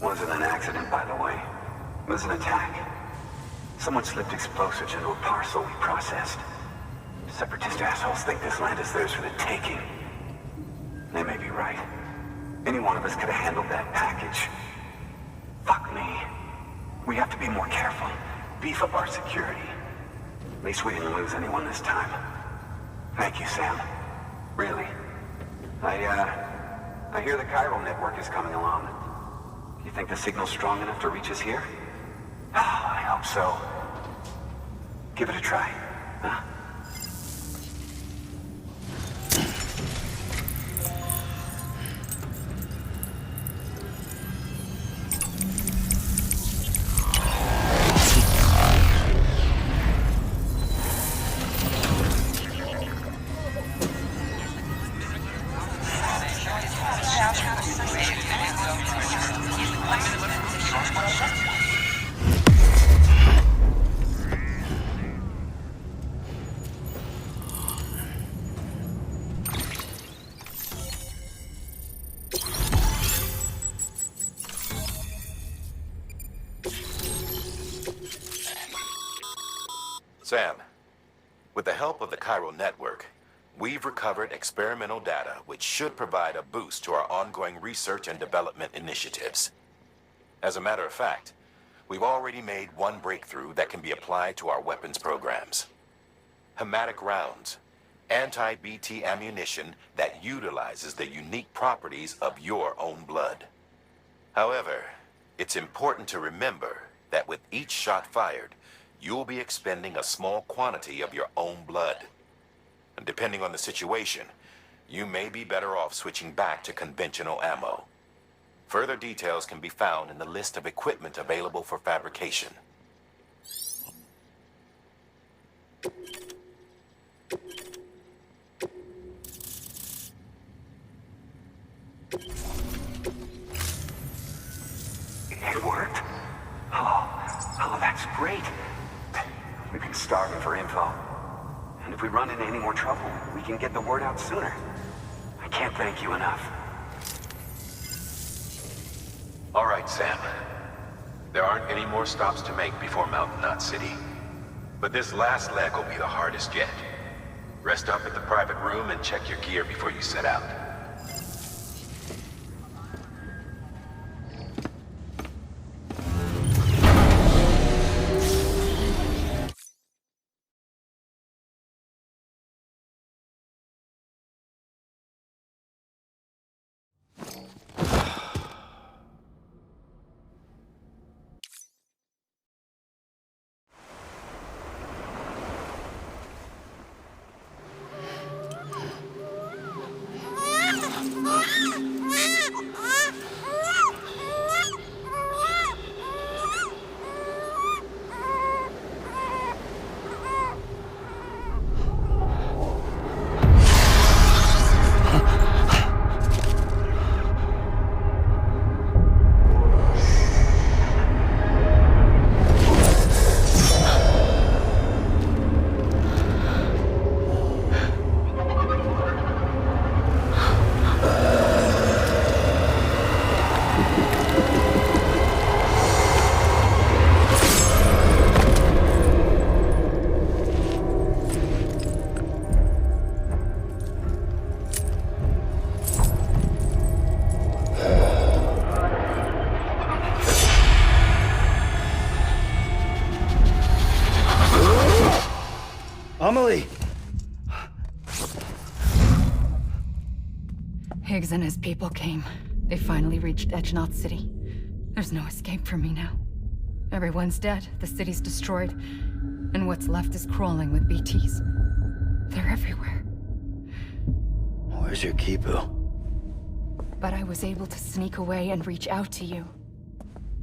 Wasn't an accident, by the way. It was an attack. Someone slipped explosives into a parcel we processed. Separatist assholes think this land is theirs for the taking. They may be right. Any one of us could have handled that package. Fuck me. We have to be more careful. Beef up our security. At least we didn't lose anyone this time. Thank you, Sam. Really. I hear the chiral network is coming along. You think the signal's strong enough to reach us here? Oh, I hope so. Give it a try, huh? Sam, with the help of the chiral network, we've recovered experimental data which should provide a boost to our ongoing research and development initiatives. As a matter of fact, we've already made one breakthrough that can be applied to our weapons programs. Hematic rounds, anti-BT ammunition that utilizes the unique properties of your own blood. However, it's important to remember that with each shot fired, you'll be expending a small quantity of your own blood. And depending on the situation, you may be better off switching back to conventional ammo. Further details can be found in the list of equipment available for fabrication. It worked? Oh, that's great. We've been starving for info. And if we run into any more trouble, we can get the word out sooner. I can't thank you enough. All right, Sam. There aren't any more stops to make before Mountain Knot City. But this last leg will be the hardest yet. Rest up at the private room and check your gear before you set out. Amelie! Higgs and his people came. They finally reached Edge Knot City. There's no escape for me now. Everyone's dead, the city's destroyed, and what's left is crawling with BTs. They're everywhere. Where's your Kipu? But I was able to sneak away and reach out to you.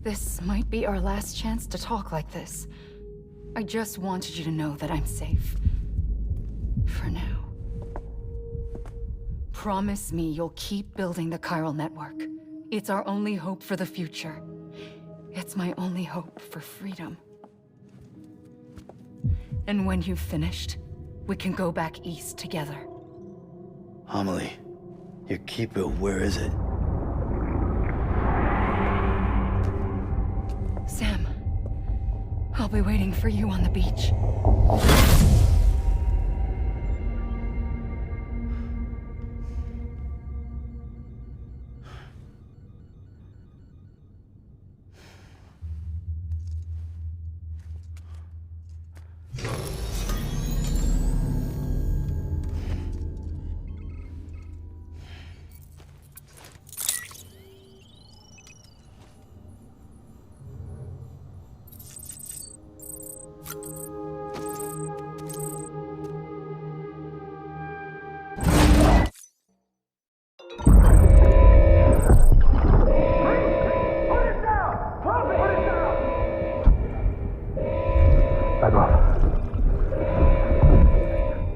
This might be our last chance to talk like this. I just wanted you to know that I'm safe. For now. Promise me you'll keep building the chiral network. It's our only hope for the future. It's my only hope for freedom. And when you've finished, we can go back east together. Amelie, your Kipu, where is it? I'll be waiting for you on the beach. Back off.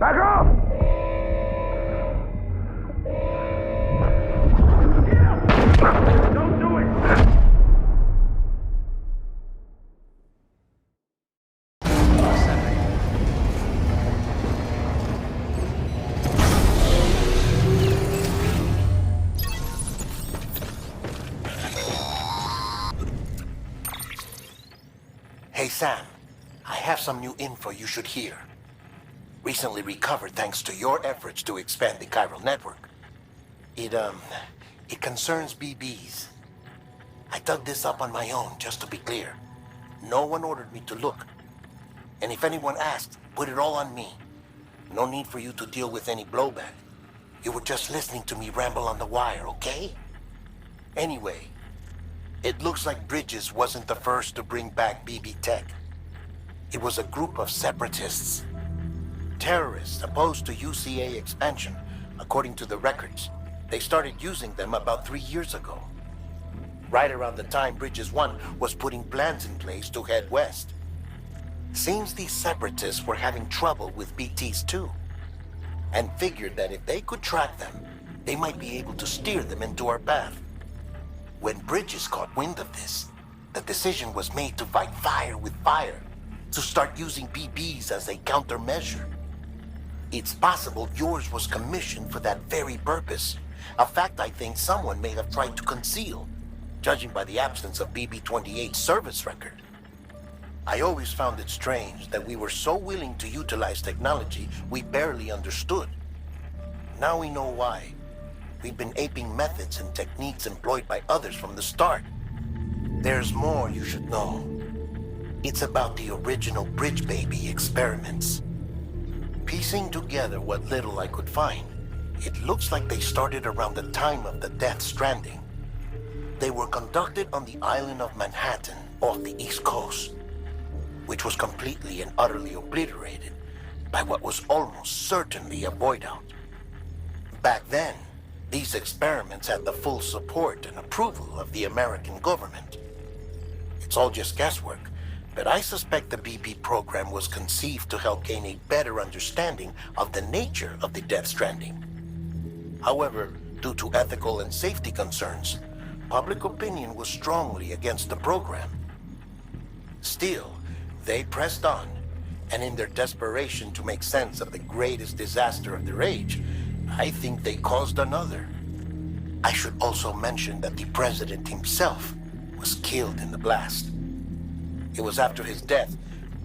Back off! Don't do it! Hey, Sam. I have some new info you should hear. Recently recovered thanks to your efforts to expand the chiral network. It concerns BBs. I dug this up on my own, just to be clear. No one ordered me to look. And if anyone asked, put it all on me. No need for you to deal with any blowback. You were just listening to me ramble on the wire, okay? Anyway, it looks like Bridges wasn't the first to bring back BB tech. It was a group of separatists. Terrorists opposed to UCA expansion, according to the records. They started using them about 3 years ago. Right around the time Bridges 1 was putting plans in place to head west. Seems these separatists were having trouble with BTs too, and figured that if they could track them, they might be able to steer them into our path. When Bridges caught wind of this, the decision was made to fight fire with fire, to start using BBs as a countermeasure. It's possible yours was commissioned for that very purpose, a fact I think someone may have tried to conceal, judging by the absence of BB-28's service record. I always found it strange that we were so willing to utilize technology we barely understood. Now we know why. We've been aping methods and techniques employed by others from the start. There's more you should know. It's about the original Bridge Baby experiments. Piecing together what little I could find, it looks like they started around the time of the Death Stranding. They were conducted on the island of Manhattan off the East Coast, which was completely and utterly obliterated by what was almost certainly a void out. Back then, these experiments had the full support and approval of the American government. It's all just guesswork, but I suspect the BB program was conceived to help gain a better understanding of the nature of the Death Stranding. However, due to ethical and safety concerns, public opinion was strongly against the program. Still, they pressed on, and in their desperation to make sense of the greatest disaster of their age, I think they caused another. I should also mention that the president himself was killed in the blast. It was after his death,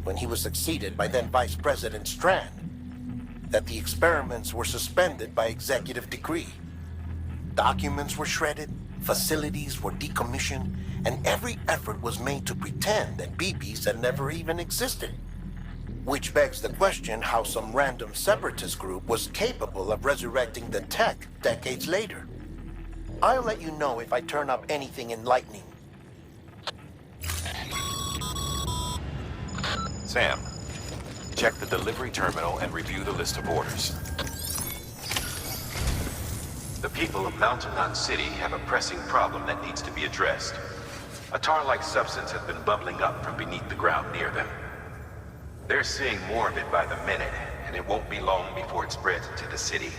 when he was succeeded by then Vice President Strand, that the experiments were suspended by executive decree. Documents were shredded, facilities were decommissioned, and every effort was made to pretend that BBs had never even existed. Which begs the question how some random separatist group was capable of resurrecting the tech decades later. I'll let you know if I turn up anything enlightening. Sam, check the delivery terminal and review the list of orders. The people of Mountain Knot City have a pressing problem that needs to be addressed. A tar-like substance has been bubbling up from beneath the ground near them. They're seeing more of it by the minute, and it won't be long before it spreads into the city.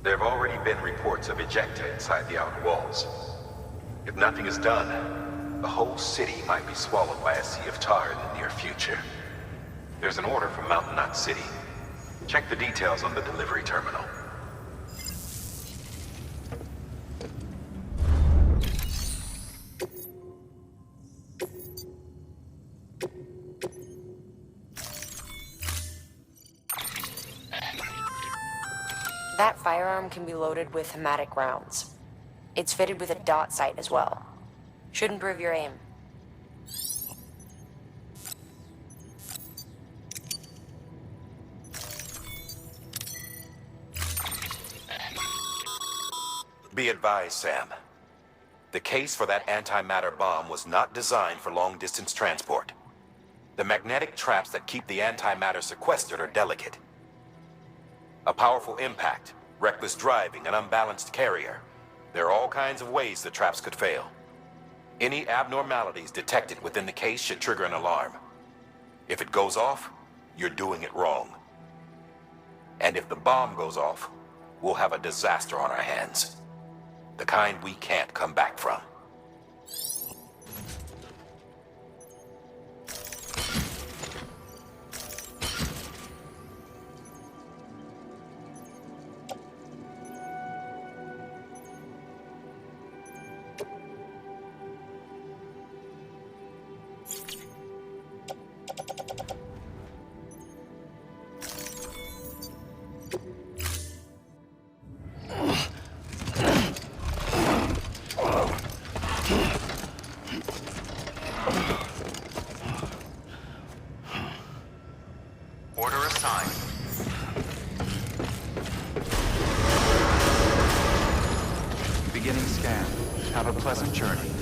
There have already been reports of ejecta inside the outer walls. If nothing is done, the whole city might be swallowed by a sea of tar in the near future. There's an order from Mountain Knot City. Check the details on the delivery terminal. That firearm can be loaded with hematic rounds. It's fitted with a dot sight as well. Should improve your aim. Be advised, Sam. The case for that antimatter bomb was not designed for long-distance transport. The magnetic traps that keep the antimatter sequestered are delicate. A powerful impact, reckless driving, an unbalanced carrier. There are all kinds of ways the traps could fail. Any abnormalities detected within the case should trigger an alarm. If it goes off, you're doing it wrong. And if the bomb goes off, we'll have a disaster on our hands. The kind we can't come back from. Order assigned. Beginning scan. Have a pleasant journey.